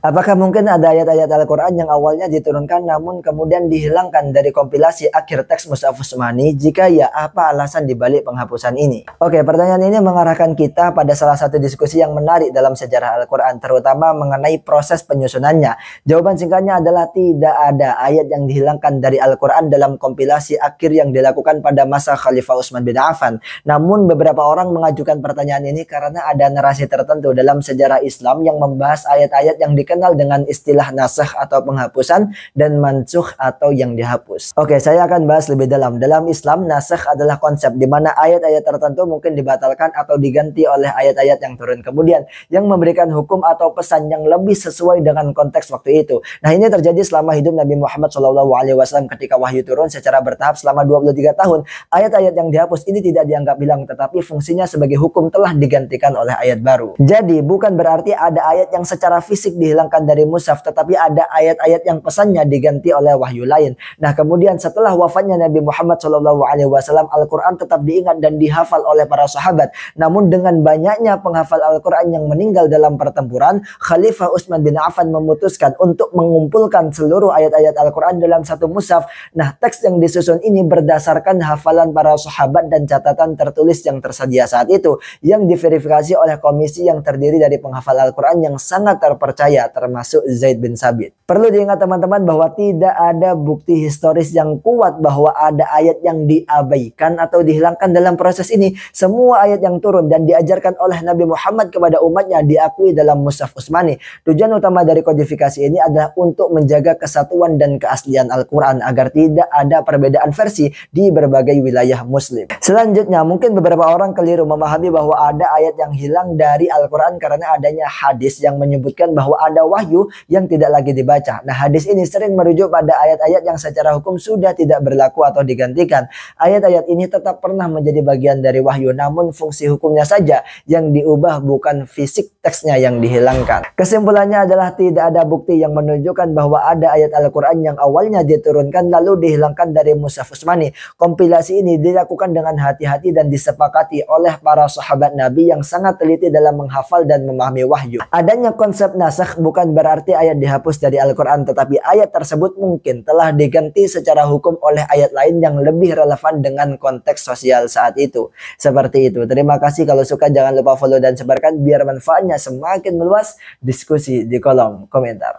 Apakah mungkin ada ayat-ayat Al-Quran yang awalnya diturunkan namun kemudian dihilangkan dari kompilasi akhir teks Mushaf Utsmani? Jika ya, apa alasan dibalik penghapusan ini? Oke, pertanyaan ini mengarahkan kita pada salah satu diskusi yang menarik dalam sejarah Al-Quran, terutama mengenai proses penyusunannya. Jawaban singkatnya adalah tidak ada ayat yang dihilangkan dari Al-Quran dalam kompilasi akhir yang dilakukan pada masa Khalifah Utsman bin Affan. Namun beberapa orang mengajukan pertanyaan ini karena ada narasi tertentu dalam sejarah Islam yang membahas ayat-ayat yang dikenal dengan istilah nasakh atau penghapusan dan mansukh atau yang dihapus. Oke, saya akan bahas lebih dalam. Dalam Islam, nasakh adalah konsep di mana ayat-ayat tertentu mungkin dibatalkan atau diganti oleh ayat-ayat yang turun kemudian, yang memberikan hukum atau pesan yang lebih sesuai dengan konteks waktu itu. Nah, ini terjadi selama hidup Nabi Muhammad SAW ketika wahyu turun secara bertahap selama 23 tahun. Ayat-ayat yang dihapus ini tidak dianggap hilang, tetapi fungsinya sebagai hukum telah digantikan oleh ayat baru. Jadi, bukan berarti ada ayat yang secara fisik dihilangkan dari mushaf, tetapi ada ayat-ayat yang pesannya diganti oleh wahyu lain. Nah, kemudian setelah wafatnya Nabi Muhammad SAW, Al-Quran tetap diingat dan dihafal oleh para sahabat. Namun dengan banyaknya penghafal Al-Quran yang meninggal dalam pertempuran, Khalifah Utsman bin Affan memutuskan untuk mengumpulkan seluruh ayat-ayat Al-Quran dalam satu mushaf. Nah, teks yang disusun ini berdasarkan hafalan para sahabat dan catatan tertulis yang tersedia saat itu, yang diverifikasi oleh komisi yang terdiri dari penghafal Al-Quran yang sangat terpercaya, termasuk Zaid bin Sabit. Perlu diingat teman-teman bahwa tidak ada bukti historis yang kuat bahwa ada ayat yang diabaikan atau dihilangkan dalam proses ini. Semua ayat yang turun dan diajarkan oleh Nabi Muhammad kepada umatnya diakui dalam Mushaf Utsmani. Tujuan utama dari kodifikasi ini adalah untuk menjaga kesatuan dan keaslian Al-Quran agar tidak ada perbedaan versi di berbagai wilayah Muslim. Selanjutnya, mungkin beberapa orang keliru memahami bahwa ada ayat yang hilang dari Al-Quran karena adanya hadis yang menyebutkan bahwa ada wahyu yang tidak lagi dibaca. Nah, hadis ini sering merujuk pada ayat-ayat yang secara hukum sudah tidak berlaku atau digantikan. Ayat-ayat ini tetap pernah menjadi bagian dari wahyu, namun fungsi hukumnya saja yang diubah, bukan fisik teksnya yang dihilangkan. Kesimpulannya adalah tidak ada bukti yang menunjukkan bahwa ada ayat Al-Quran yang awalnya diturunkan lalu dihilangkan dari Mushaf Utsmani. Kompilasi ini dilakukan dengan hati-hati dan disepakati oleh para sahabat Nabi yang sangat teliti dalam menghafal dan memahami wahyu. Adanya konsep nasakh bukan berarti ayat dihapus dari Al-Quran, tetapi ayat tersebut mungkin telah diganti secara hukum oleh ayat lain yang lebih relevan dengan konteks sosial saat itu. Seperti itu. Terima kasih. Kalau suka jangan lupa follow dan sebarkan biar manfaatnya semakin meluas. Diskusi di kolom komentar.